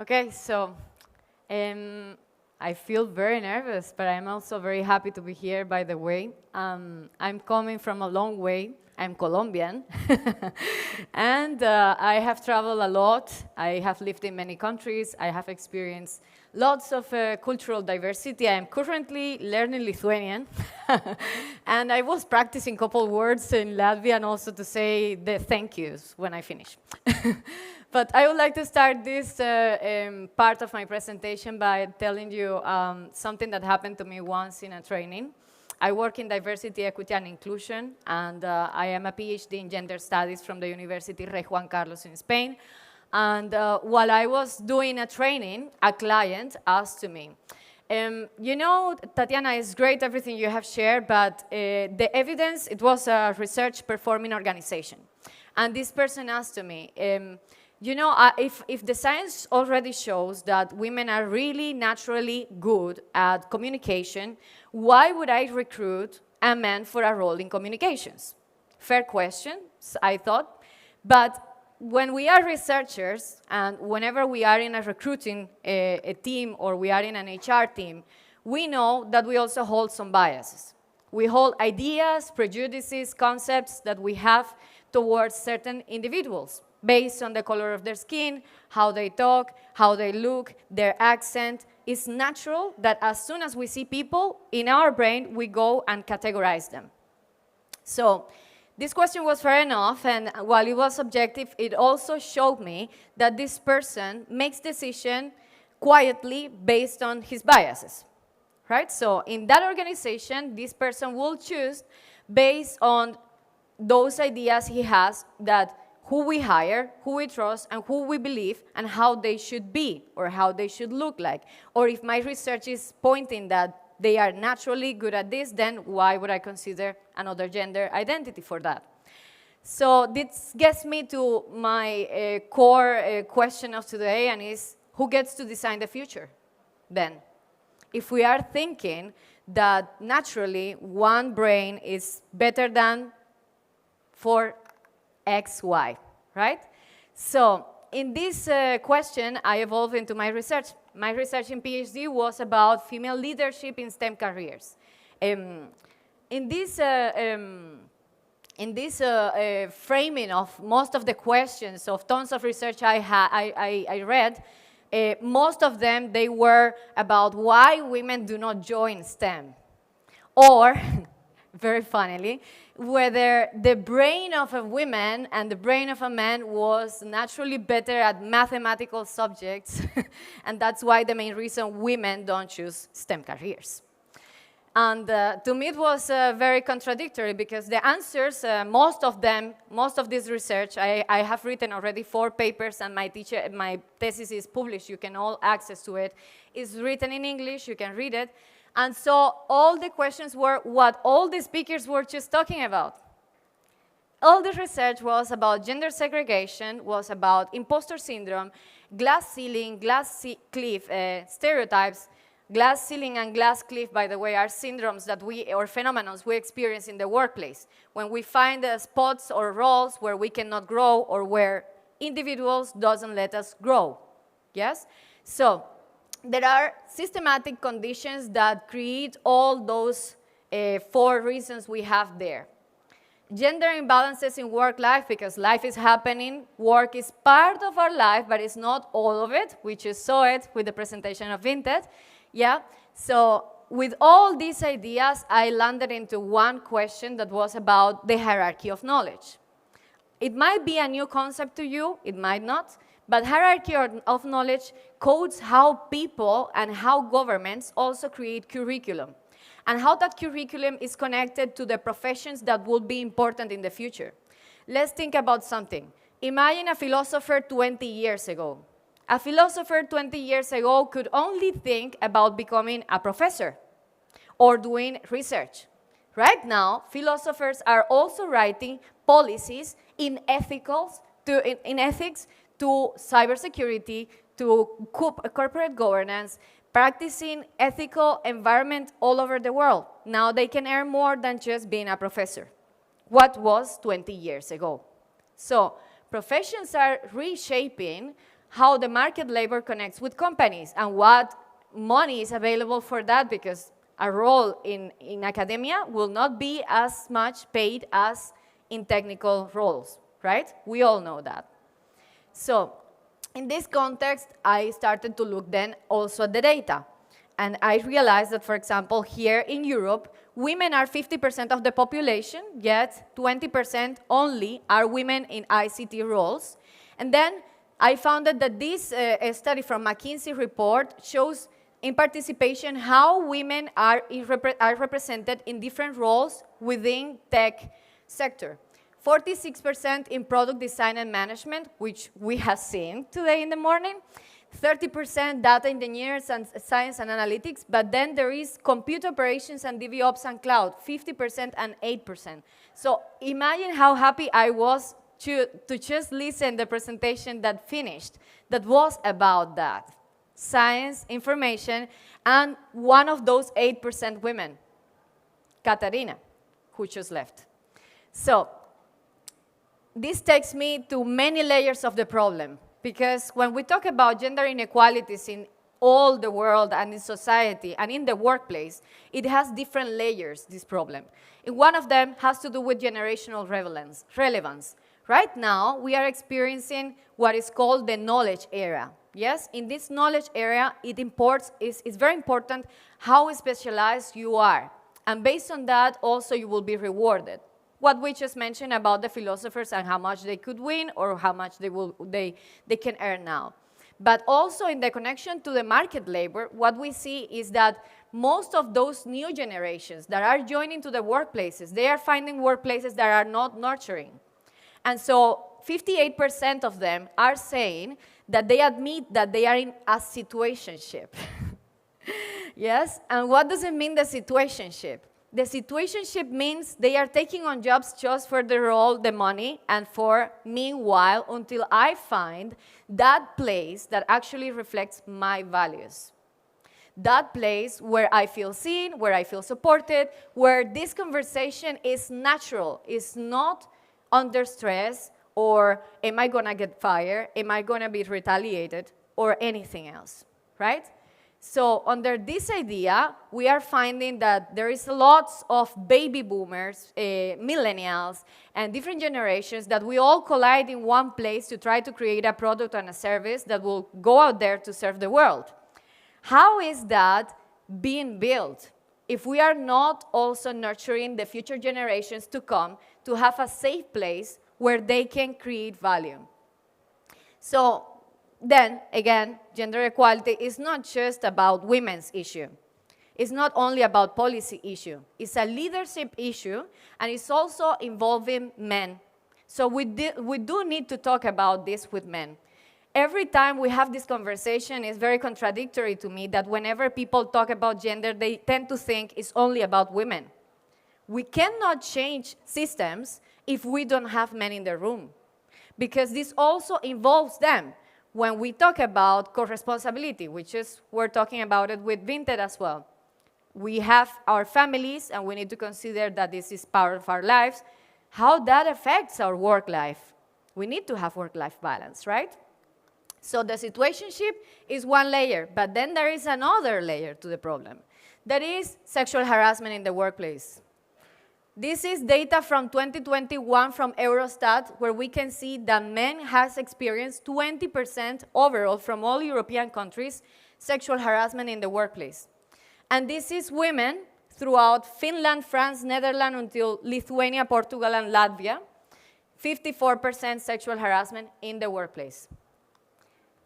Okay, so I feel very nervous, but I'm also very happy to be here, by the way. I'm coming from a long way. I'm Colombian, and I have traveled a lot. I have lived in many countries. I have experienced lots of cultural diversity. I am currently learning Lithuanian, and I was practicing a couple words in Latvian also to say the thank yous when I finish. But I would like to start this part of my presentation by telling you something that happened to me once in a training. I work in diversity, equity, and inclusion, and I am a PhD in gender studies from the University Rey Juan Carlos in Spain. And while I was doing a training, a client asked to me, you know, Tatiana, it's great everything you have shared, but the evidence, it was a research performing organization. And this person asked to me, you know, if the science already shows that women are really naturally good at communication, why would I recruit a man for a role in communications? Fair question, I thought. But when we are researchers, and whenever we are in a recruiting a team or we are in an HR team, we know that we also hold some biases. We hold ideas, prejudices, concepts that we have towards certain individuals based on the color of their skin, how they talk, how they look, their accent. It's natural that as soon as we see people, in our brain, we go and categorize them. So this question was fair enough, and while it was subjective, it also showed me that this person makes decisions quietly based on his biases, right? So in that organization, this person will choose based on those ideas he has that who we hire, who we trust, and who we believe, and how they should be, or how they should look like. Or if my research is pointing that they are naturally good at this, then why would I consider another gender identity for that? So this gets me to my core question of today, and is, who gets to design the future then? If we are thinking that naturally one brain is better than for X, Y, right? So in this question, I evolved into my research. My research in PhD was about female leadership in STEM careers. In this framing of most of the questions of tons of research I read, most of them, they were about why women do not join STEM. Or, very funnily, whether the brain of a woman and the brain of a man was naturally better at mathematical subjects, and that's why the main reason women don't choose STEM careers. And to me, it was very contradictory, because the answers, most of this research, I have written already 4 papers, and my thesis is published. You can all access to it. It's written in English. You can read it. And so all the questions were what all the speakers were just talking about. All the research was about gender segregation, was about imposter syndrome, glass ceiling, cliff stereotypes. Glass ceiling and glass cliff, by the way, are syndromes that or phenomena we experience in the workplace, when we find spots or roles where we cannot grow, or where individuals doesn't let us grow, yes? So there are systematic conditions that create all those 4 reasons we have there. Gender imbalances in work life, because life is happening, work is part of our life, but it's not all of it. We just saw it with the presentation of Vinted. Yeah, so with all these ideas, I landed into one question that was about the hierarchy of knowledge. It might be a new concept to you, it might not, but hierarchy of knowledge codes how people and how governments also create curriculum, and how that curriculum is connected to the professions that will be important in the future. Let's think about something. Imagine a philosopher 20 years ago. A philosopher 20 years ago could only think about becoming a professor or doing research. Right now, philosophers are also writing policies in ethics, to cybersecurity, to corporate governance, practicing ethical environment all over the world. Now they can earn more than just being a professor. What was 20 years ago? So professions are reshaping how the market labor connects with companies and what money is available for that, because a role in academia will not be as much paid as in technical roles, right? We all know that. So in this context, I started to look then also at the data. And I realized that, for example, here in Europe, women are 50% of the population, yet 20% only are women in ICT roles. And then I found that this study from McKinsey report shows in participation how women are represented in different roles within tech sector. 46% in product design and management, which we have seen today in the morning. 30% data engineers and science and analytics, but then there is computer operations and DevOps and cloud, 50% and 8%. So imagine how happy I was to just listen the presentation that finished, that was about that. Science, information, and one of those 8% women, Katarina, who just left. So this takes me to many layers of the problem, because when we talk about gender inequalities in all the world and in society and in the workplace, it has different layers, this problem. And one of them has to do with generational relevance. Right now, we are experiencing what is called the knowledge era. Yes, in this knowledge area, it's very important how specialized you are. And based on that, also you will be rewarded. What we just mentioned about the philosophers and how much they could win or how much they can earn now. But also in the connection to the market labor, what we see is that most of those new generations that are joining to the workplaces, they are finding workplaces that are not nurturing. And so 58% of them are saying that they admit that they are in a situationship. Yes, and what does it mean, the situationship? The situationship means they are taking on jobs just for the role, the money, and for meanwhile, until I find that place that actually reflects my values. That place where I feel seen, where I feel supported, where this conversation is natural, is not under stress, or am I gonna get fired, am I gonna be retaliated, or anything else, right? So under this idea, we are finding that there is lots of baby boomers, millennials, and different generations that we all collide in one place to try to create a product and a service that will go out there to serve the world. How is that being built if we are not also nurturing the future generations to come to have a safe place where they can create value? So then, again, gender equality is not just about women's issue. It's not only about policy issue. It's a leadership issue, and it's also involving men. So we do need to talk about this with men. Every time we have this conversation, it's very contradictory to me that whenever people talk about gender, they tend to think it's only about women. We cannot change systems if we don't have men in the room, because this also involves them. When we talk about co-responsibility, which is, we're talking about it with Vinted as well. We have our families, and we need to consider that this is part of our lives, how that affects our work life. We need to have work-life balance, right? So the situationship is one layer, but then there is another layer to the problem. That is sexual harassment in the workplace. This is data from 2021 from Eurostat, where we can see that men has experienced 20% overall from all European countries sexual harassment in the workplace. And this is women throughout Finland, France, Netherlands, until Lithuania, Portugal, and Latvia, 54% sexual harassment in the workplace.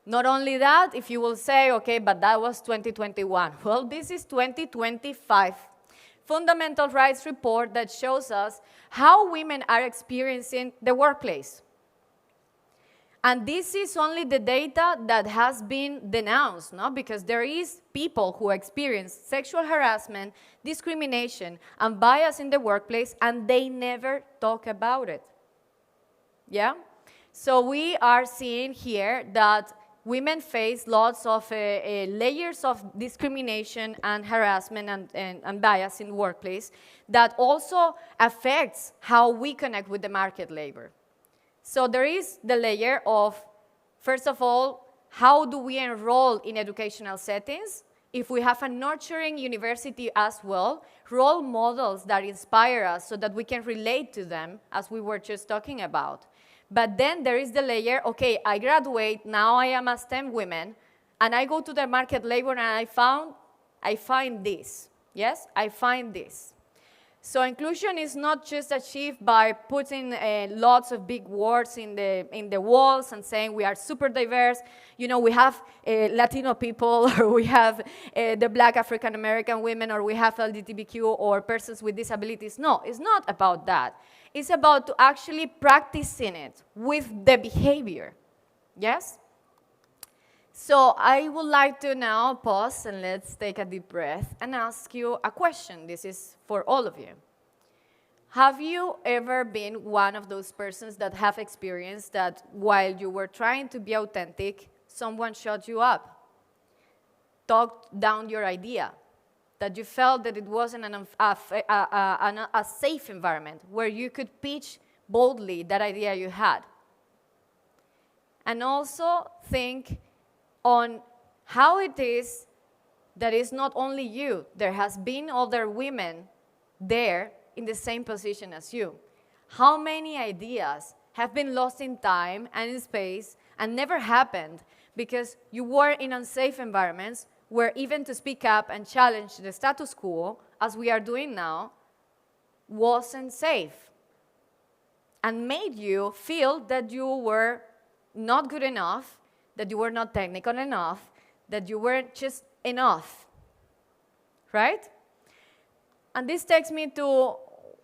Not only that, if you will say, okay, but that was 2021. Well, this is 2025. Fundamental rights report that shows us how women are experiencing the workplace. And this is only the data that has been denounced, no? Because there is people who experience sexual harassment, discrimination, and bias in the workplace, and they never talk about it. Yeah? So we are seeing here that women face lots of layers of discrimination and harassment and bias in the workplace that also affects how we connect with the market labor. So there is the layer of, first of all, how do we enroll in educational settings? If we have a nurturing university as well, role models that inspire us so that we can relate to them, as we were just talking about. But then there is the layer, okay, I graduate, now I am a STEM woman, and I go to the market labor and I find this. Yes, I find this. So inclusion is not just achieved by putting lots of big words in the walls and saying we are super diverse. You know, we have Latino people, or we have the Black African American women, or we have LGBTQ or persons with disabilities. No, it's not about that. It's about to actually practicing it with the behavior. Yes? So I would like to now pause and let's take a deep breath and ask you a question. This is for all of you. Have you ever been one of those persons that have experienced that while you were trying to be authentic, someone shut you up, talked down your idea, that you felt that it wasn't a safe environment where you could pitch boldly that idea you had? And also think on how it is that it's not only you. There has been other women there in the same position as you. How many ideas have been lost in time and in space and never happened because you were in unsafe environments where even to speak up and challenge the status quo, as we are doing now, wasn't safe and made you feel that you were not good enough, that you were not technical enough, that you weren't just enough, right? And this takes me to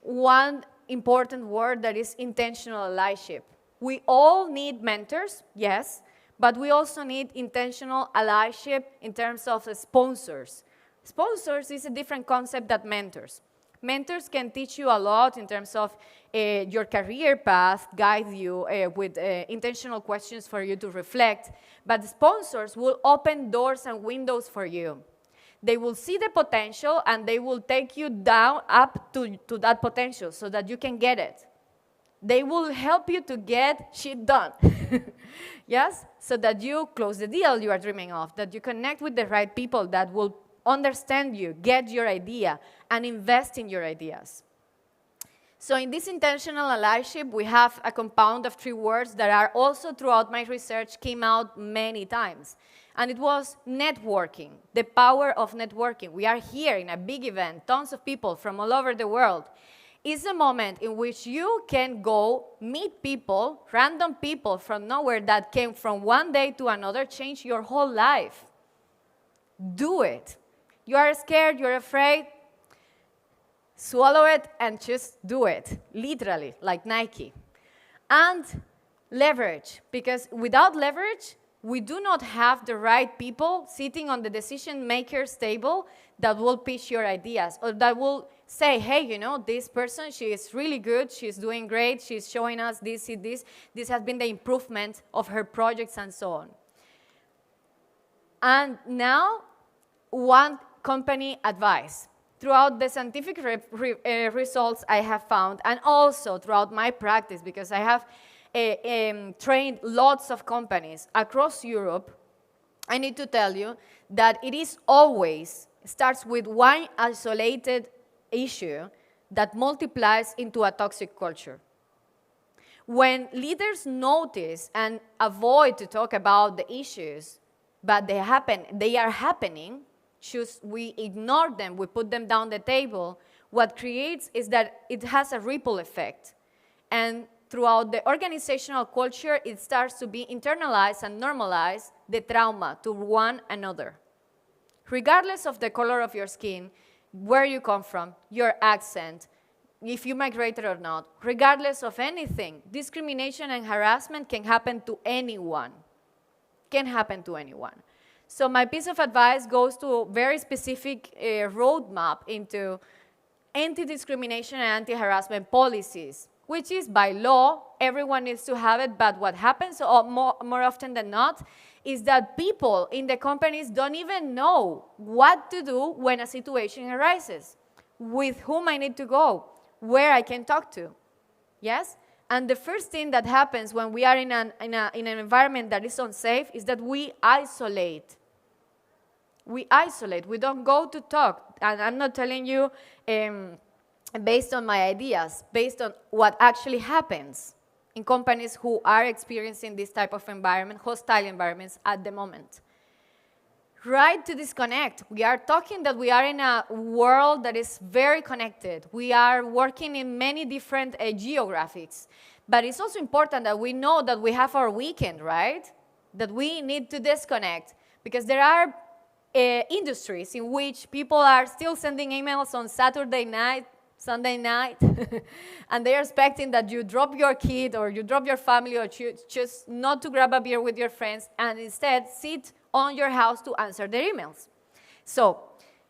one important word that is intentional allyship. We all need mentors, yes, but we also need intentional allyship in terms of sponsors. Sponsors is a different concept than mentors. Mentors can teach you a lot in terms of your career path, guide you with intentional questions for you to reflect, but sponsors will open doors and windows for you. They will see the potential and they will take you down up to that potential so that you can get it. They will help you to get shit done, yes? So that you close the deal you are dreaming of, that you connect with the right people that will understand you, get your idea, and invest in your ideas. So in this intentional allyship, we have a compound of 3 words that are also throughout my research came out many times. And it was networking, the power of networking. We are here in a big event, tons of people from all over the world. It's a moment in which you can go meet people, random people from nowhere that came from one day to another, change your whole life. Do it. You are scared, you're afraid, swallow it and just do it, literally, like Nike. And leverage, because without leverage, we do not have the right people sitting on the decision makers table that will pitch your ideas or that will say, hey, you know, this person, she is really good, she's doing great, she's showing us this has been the improvement of her projects and so on. And now, one company advice. Throughout the scientific results I have found, and also throughout my practice, because I have trained lots of companies across Europe, I need to tell you that it is always starts with one isolated issue that multiplies into a toxic culture. When leaders notice and avoid to talk about the issues, but they are happening, we ignore them, we put them down the table, what creates is that it has a ripple effect. And throughout the organizational culture, it starts to be internalized and normalized the trauma to one another. Regardless of the color of your skin, where you come from, your accent, if you migrated or not, regardless of anything, discrimination and harassment can happen to anyone. Can happen to anyone. So my piece of advice goes to a very specific roadmap into anti-discrimination and anti-harassment policies, which is by law, everyone needs to have it, but what happens more often than not is that people in the companies don't even know what to do when a situation arises, with whom I need to go, where I can talk to, yes? And the first thing that happens when we are in an environment that is unsafe is that we isolate. We isolate. We don't go to talk. And I'm not telling you based on my ideas, based on what actually happens in companies who are experiencing this type of environment, hostile environments at the moment. Right to disconnect. We are talking that we are in a world that is very connected. We are working in many different geographics. But it's also important that we know that we have our weekend, right? That we need to disconnect. Because there are industries in which people are still sending emails on Saturday night, Sunday night, and they're expecting that you drop your kid or you drop your family or just not to grab a beer with your friends and instead sit on your house to answer their emails. So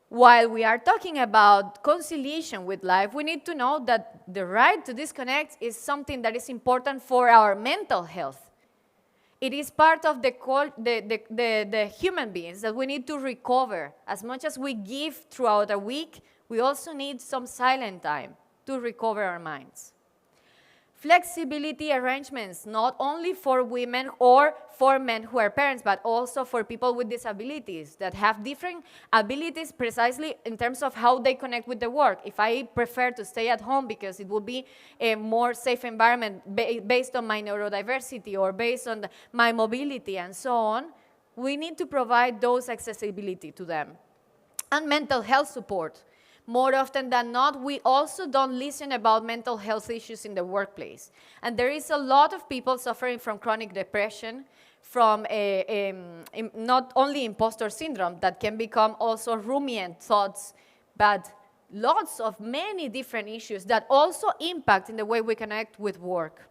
while we are talking about conciliation with life, we need to know that the right to disconnect is something that is important for our mental health. It is part of the human beings that we need to recover. As much as we give throughout a week, we also need some silent time to recover our minds. Flexibility arrangements, not only for women or for men who are parents, but also for people with disabilities that have different abilities precisely in terms of how they connect with the work. If I prefer to stay at home because it will be a more safe environment based on my neurodiversity or based on my mobility and so on, we need to provide those accessibility to them. And mental health support. More often than not, we also don't listen about mental health issues in the workplace. And there is a lot of people suffering from chronic depression, from not only imposter syndrome, that can become also ruminant thoughts, but lots of many different issues that also impact in the way we connect with work.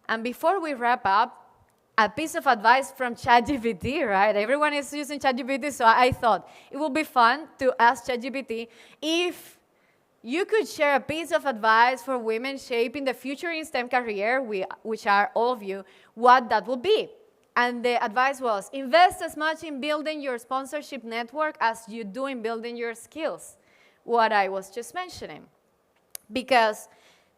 And before we wrap up, a piece of advice from ChatGPT, right? Everyone is using ChatGPT, so I thought it would be fun to ask ChatGPT if you could share a piece of advice for women shaping the future in STEM career, which are all of you, what that would be. And the advice was, invest as much in building your sponsorship network as you do in building your skills, what I was just mentioning. Because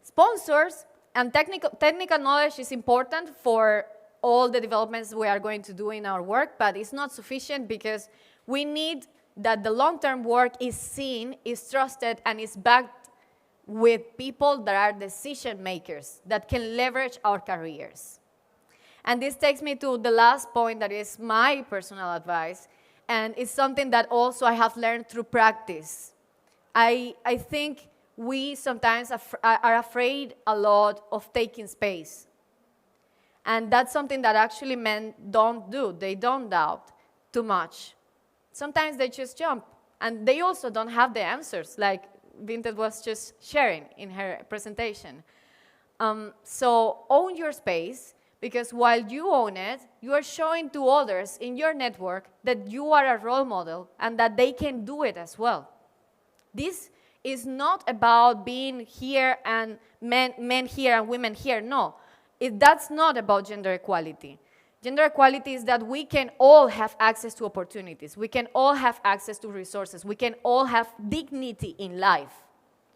sponsors and technical knowledge is important for all the developments we are going to do in our work, but it's not sufficient because we need that the long-term work is seen, is trusted, and is backed with people that are decision makers that can leverage our careers. And this takes me to the last point that is my personal advice, and it's something that also I have learned through practice. I think we sometimes are afraid a lot of taking space. And that's something that actually men don't do. They don't doubt too much. Sometimes they just jump. And they also don't have the answers, like Vinted was just sharing in her presentation. So own your space, because while you own it, you are showing to others in your network that you are a role model and that they can do it as well. This is not about being here and men here and women here, no. That's not about gender equality. Gender equality is that we can all have access to opportunities. We can all have access to resources. We can all have dignity in life.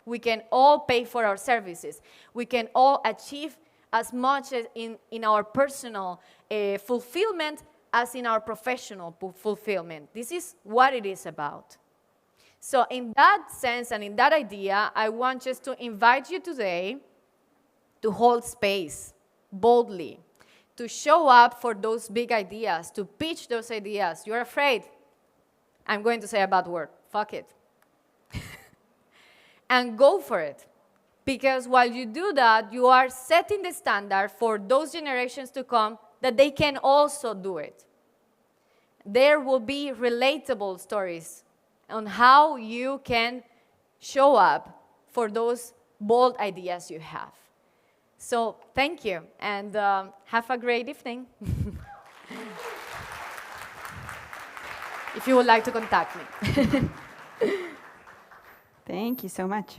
We can all pay for our services. We can all achieve as much as in our personal fulfillment as in our professional fulfillment. This is what it is about. So in that sense and in that idea, I want just to invite you today to hold space boldly, to show up for those big ideas, to pitch those ideas. You're afraid. I'm going to say a bad word. Fuck it. And go for it. Because while you do that, you are setting the standard for those generations to come that they can also do it. There will be relatable stories on how you can show up for those bold ideas you have. So thank you, and have a great evening. If you would like to contact me. Thank you so much.